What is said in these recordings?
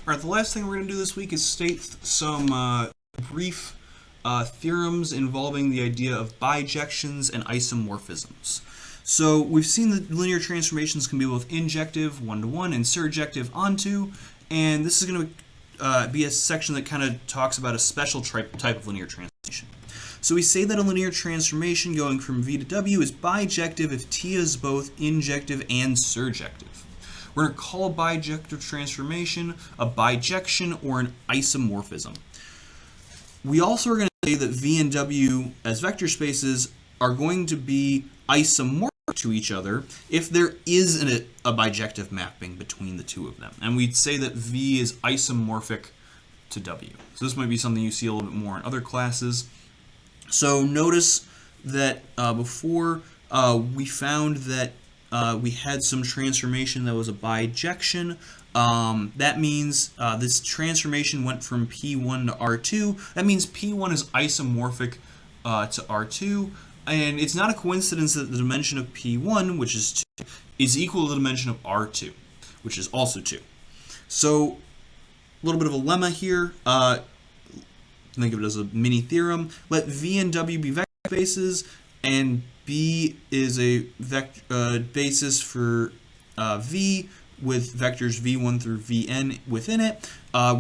Alright, the last thing we're going to do this week is state some brief theorems involving the idea of bijections and isomorphisms. So we've seen that linear transformations can be both injective, one-to-one, and surjective onto, and this is going to be a section that kind of talks about a special type of linear transformation. So we say that a linear transformation going from V to W is bijective if T is both injective and surjective. We're going to call a bijective transformation a bijection or an isomorphism. We also are going to say that V and W as vector spaces are going to be isomorphic to each other if there is a bijective mapping between the two of them. And we'd say that V is isomorphic to W. So this might be something you see a little bit more in other classes. So notice that before we found that we had some transformation that was a bijection. That means this transformation went from P1 to R2. That means P1 is isomorphic to R2. And it's not a coincidence that the dimension of P1, which is 2, is equal to the dimension of R2, which is also 2. So a little bit of a lemma here. Think of it as a mini theorem. Let V and W be vector spaces, and B is a basis for V with vectors V1 through Vn within it.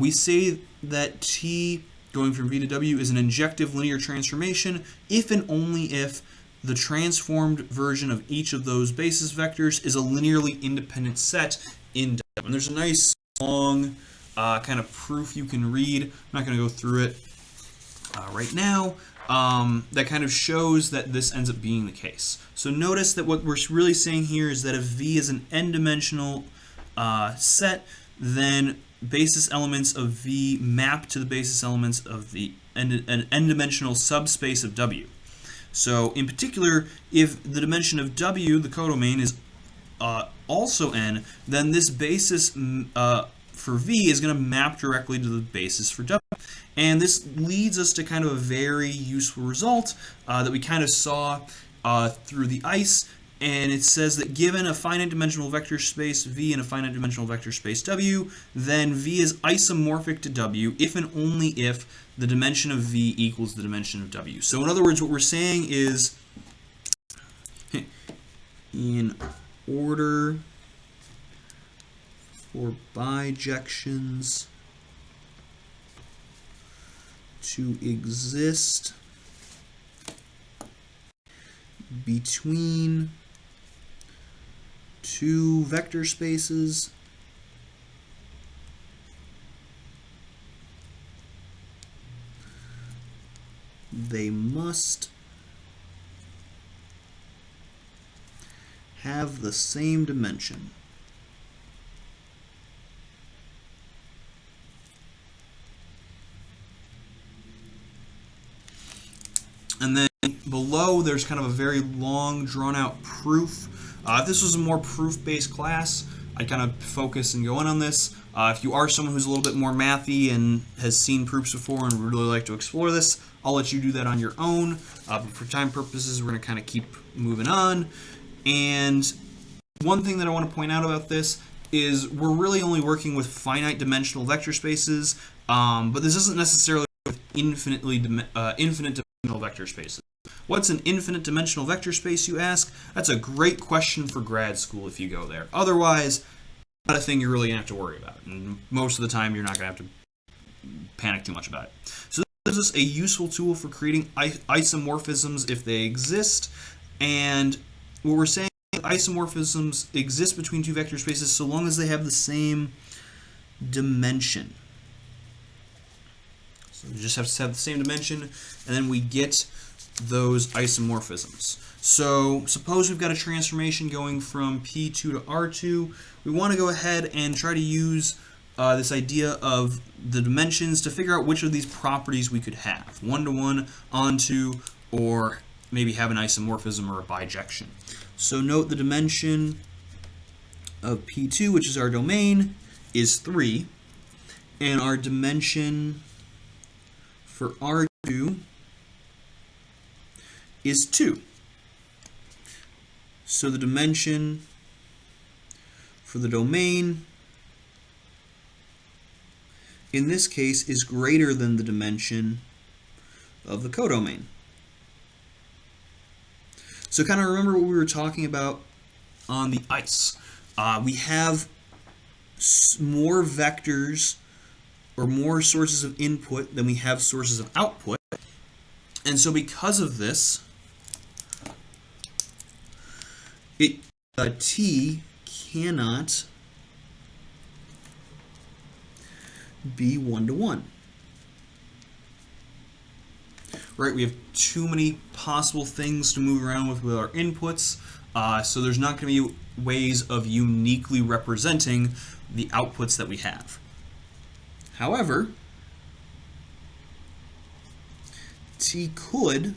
We say that T going from V to W is an injective linear transformation if and only if the transformed version of each of those basis vectors is a linearly independent set in W. And there's a nice long kind of proof you can read. I'm not going to go through it right now. That kind of shows that this ends up being the case. So notice that what we're really saying here is that if V is an n-dimensional set, then basis elements of V map to the basis elements of an n-dimensional subspace of W. So in particular, if the dimension of W, the codomain, is also n, then this basis for V is going to map directly to the basis for W. And this leads us to kind of a very useful result that we kind of saw through the ice. And it says that given a finite dimensional vector space V and a finite dimensional vector space W, then V is isomorphic to W if and only if the dimension of V equals the dimension of W. So in other words, what we're saying is in order for bijections to exist between two vector spaces, they must have the same dimension. And then below, there's kind of a very long, drawn-out proof. If this was a more proof-based class, I'd kind of focus and go in on this. If you are someone who's a little bit more mathy and has seen proofs before and would really like to explore this, I'll let you do that on your own. But for time purposes, we're going to kind of keep moving on. And one thing that I want to point out about this is we're really only working with finite dimensional vector spaces, but this isn't necessarily with infinite dimensional vector spaces. What's an infinite dimensional vector space, you ask? That's a great question for grad school if you go there. Otherwise, not a thing you're really going to have to worry about. And most of the time, you're not going to have to panic too much about it. So this is a useful tool for creating isomorphisms if they exist. And what we're saying is isomorphisms exist between two vector spaces so long as they have the same dimension. So we just have to have the same dimension, and then we get those isomorphisms. So suppose we've got a transformation going from P2 to R2. We want to go ahead and try to use this idea of the dimensions to figure out which of these properties we could have. One-to-one, onto, or maybe have an isomorphism or a bijection. So note the dimension of P2, which is our domain, is 3. And our dimension for R2 is 2. So the dimension for the domain in this case, is greater than the dimension of the codomain. So kind of remember what we were talking about on the ice. We have more vectors or more sources of input than we have sources of output. And so because of this, T cannot be one-to-one. Right, we have too many possible things to move around with our inputs, so there's not going to be ways of uniquely representing the outputs that we have. However, T could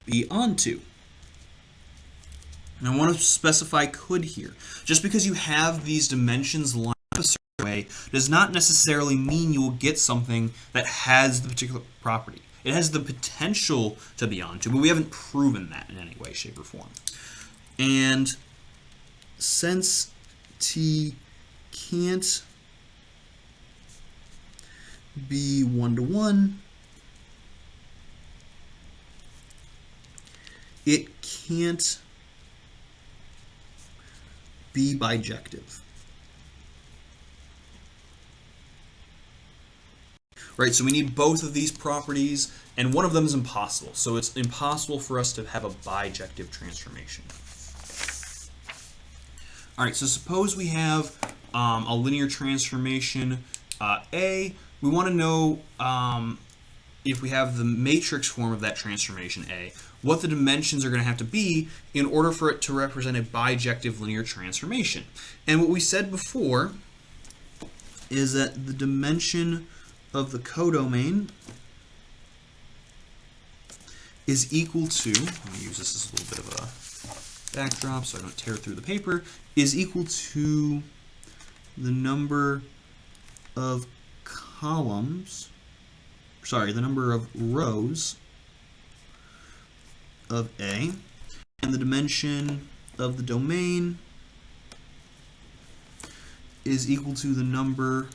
be onto. And I want to specify could here. Just because you have these dimensions lined up a certain way does not necessarily mean you will get something that has the particular property. It has the potential to be onto, but we haven't proven that in any way, shape, or form. And since T can't be one-to-one, it can't be bijective. Right, so we need both of these properties, and one of them is impossible. So it's impossible for us to have a bijective transformation. All right, so suppose we have a linear transformation A. We want to know if we have the matrix form of that transformation A, what the dimensions are going to have to be in order for it to represent a bijective linear transformation. And what we said before is that the dimension of the codomain is equal to, let me use this as a little bit of a backdrop so I don't tear through the paper, is equal to the number of columns, sorry, the number of rows of A, and the dimension of the domain is equal to the number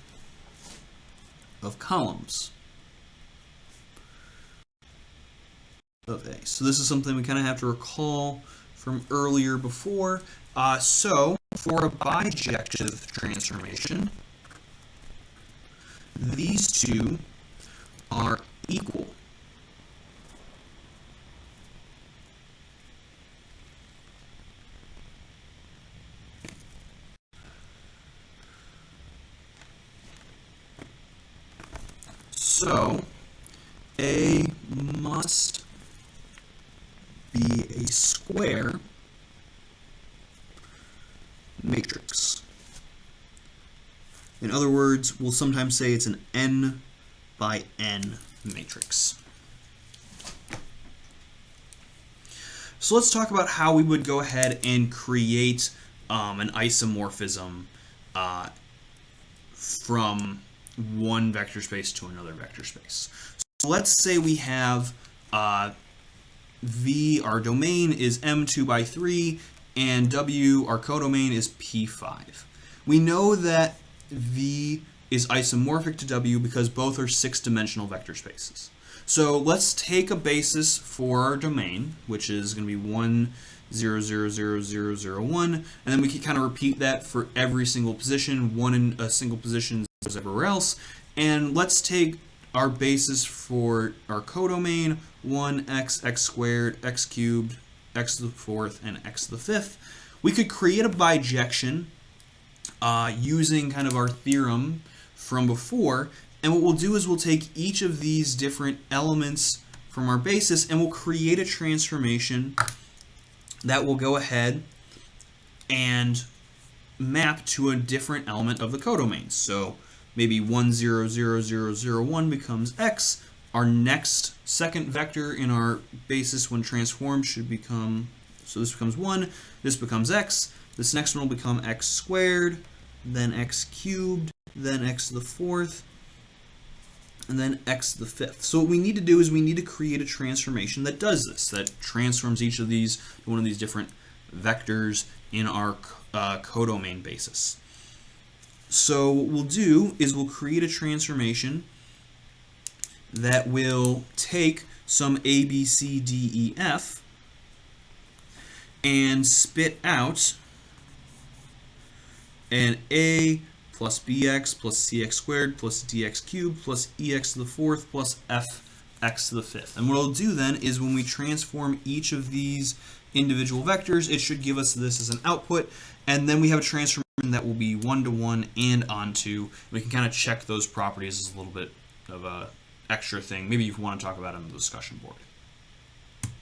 of columns of A. So this is something we kind of have to recall from earlier before. So for a bijective transformation, these two are equal. So A must be a square matrix. In other words, we'll sometimes say it's an n by n matrix. So let's talk about how we would go ahead and create an isomorphism from one vector space to another vector space. So let's say we have V, our domain, is M2 by 3, and W, our codomain, is P5. We know that V is isomorphic to W because both are 6-dimensional vector spaces. So let's take a basis for our domain, which is going to be 1, 0, 0, 0, 0, 0, 1, and then we can kind of repeat that for every single position, 1 in a single position, 0 everywhere else. And let's take our basis for our codomain, 1x, x squared, x cubed, x to the 4th, and x to the 5th. We could create a bijection using kind of our theorem from before, and what we'll do is we'll take each of these different elements from our basis and we'll create a transformation that will go ahead and map to a different element of the codomain. So maybe 1, 0, 0, 0, 0, 1 becomes x. Our next second vector in our basis when transformed should become, so this becomes 1, this becomes x, this next one will become x squared, then x cubed, then x to the 4th, and then x to the 5th. So what we need to do is we need to create a transformation that does this, that transforms each of these to one of these different vectors in our codomain basis. So what we'll do is we'll create a transformation that will take some a, b, c, d, e, f and spit out an a plus bx plus cx squared plus dx cubed plus ex to the fourth plus fx to the fifth. And what it'll do then is when we transform each of these individual vectors, it should give us this as an output, and then we have a transformation that will be one-to-one and onto. We can kind of check those properties as a little bit of a extra thing. Maybe you want to talk about it on the discussion board.